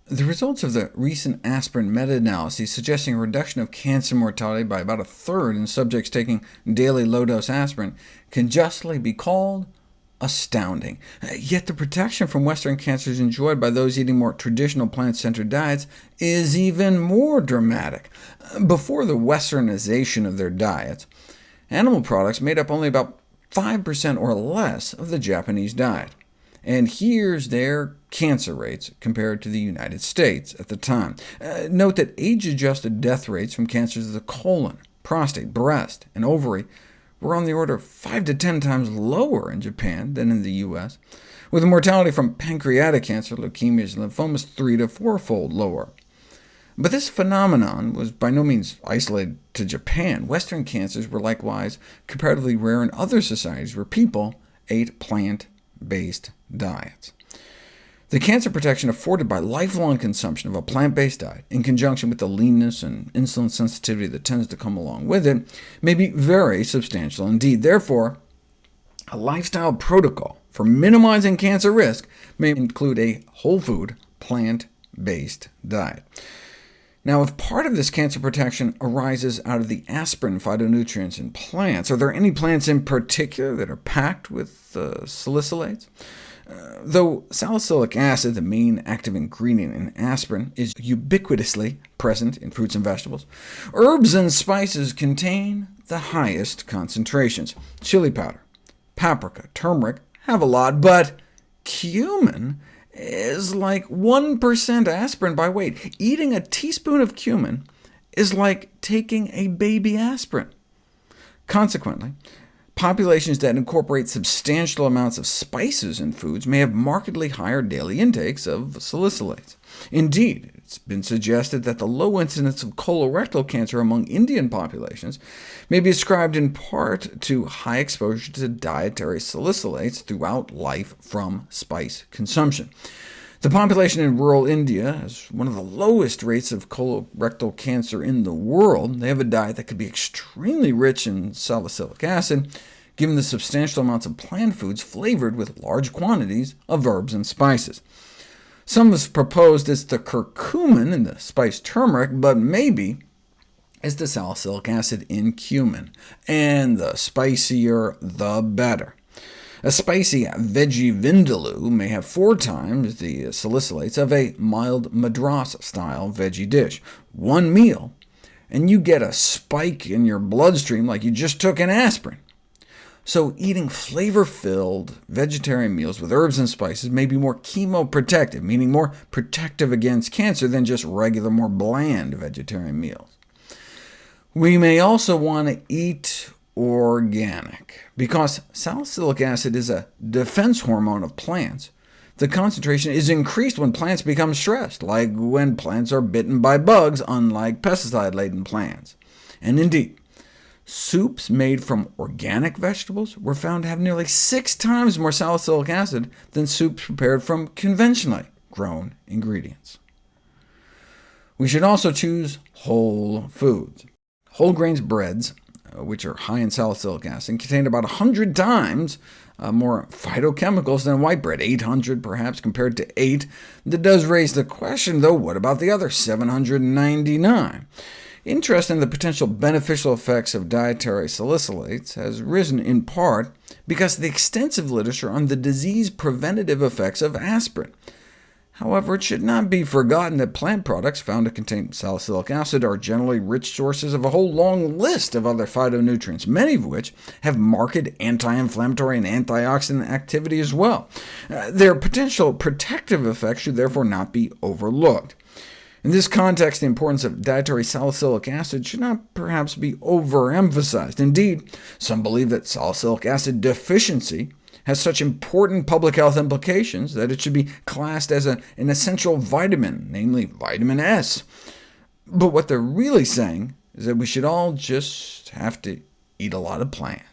The results of the recent aspirin meta-analysis suggesting a reduction of cancer mortality by about a third in subjects taking daily low-dose aspirin can justly be called astounding. Yet the protection from Western cancers enjoyed by those eating more traditional plant-centered diets is even more dramatic. Before the Westernization of their diets, animal products made up only about 5% or less of the Japanese diet. And here's their cancer rates compared to the United States at the time. Note that age-adjusted death rates from cancers of the colon, prostate, breast, and ovary were on the order of 5 to 10 times lower in Japan than in the US, with mortality from pancreatic cancer, leukemias, and lymphomas 3 to 4-fold lower. But this phenomenon was by no means isolated to Japan. Western cancers were likewise comparatively rare in other societies where people ate plant-based diets. The cancer protection afforded by lifelong consumption of a plant-based diet, in conjunction with the leanness and insulin sensitivity that tends to come along with it, may be very substantial indeed. Therefore, a lifestyle protocol for minimizing cancer risk may include a whole food, plant-based diet. Now, if part of this cancer protection arises out of the aspirin phytonutrients in plants, are there any plants in particular that are packed with salicylates? Though salicylic acid, the main active ingredient in aspirin, is ubiquitously present in fruits and vegetables, herbs and spices contain the highest concentrations. Chili powder, paprika, turmeric have a lot, but cumin is like 1% aspirin by weight. Eating a teaspoon of cumin is like taking a baby aspirin. Consequently, populations that incorporate substantial amounts of spices in foods may have markedly higher daily intakes of salicylates. Indeed, it's been suggested that the low incidence of colorectal cancer among Indian populations may be ascribed in part to high exposure to dietary salicylates throughout life from spice consumption. The population in rural India has one of the lowest rates of colorectal cancer in the world. They have a diet that could be extremely rich in salicylic acid, given the substantial amounts of plant foods flavored with large quantities of herbs and spices. Some have proposed it's the curcumin in the spice turmeric, but maybe it's the salicylic acid in cumin, and the spicier the better. A spicy veggie vindaloo may have 4 times the salicylates of a mild madras-style veggie dish. One meal, and you get a spike in your bloodstream like you just took an aspirin. So eating flavor-filled vegetarian meals with herbs and spices may be more chemoprotective, meaning more protective against cancer than just regular, more bland vegetarian meals. We may also want to eat organic. Because salicylic acid is a defense hormone of plants, the concentration is increased when plants become stressed, like when plants are bitten by bugs, unlike pesticide-laden plants. And indeed, soups made from organic vegetables were found to have nearly 6 times more salicylic acid than soups prepared from conventionally grown ingredients. We should also choose whole foods. Whole grains breads, which are high in salicylic acid, contain about 100 times more phytochemicals than white bread, 800 perhaps compared to 8. That does raise the question, though, what about the other 799? Interest in the potential beneficial effects of dietary salicylates has risen in part because of the extensive literature on the disease-preventative effects of aspirin. However, it should not be forgotten that plant products found to contain salicylic acid are generally rich sources of a whole long list of other phytonutrients, many of which have marked anti-inflammatory and antioxidant activity as well. Their potential protective effects should therefore not be overlooked. In this context, the importance of dietary salicylic acid should not perhaps be overemphasized. Indeed, some believe that salicylic acid deficiency has such important public health implications that it should be classed as an essential vitamin, namely vitamin S. But what they're really saying is that we should all just have to eat a lot of plants.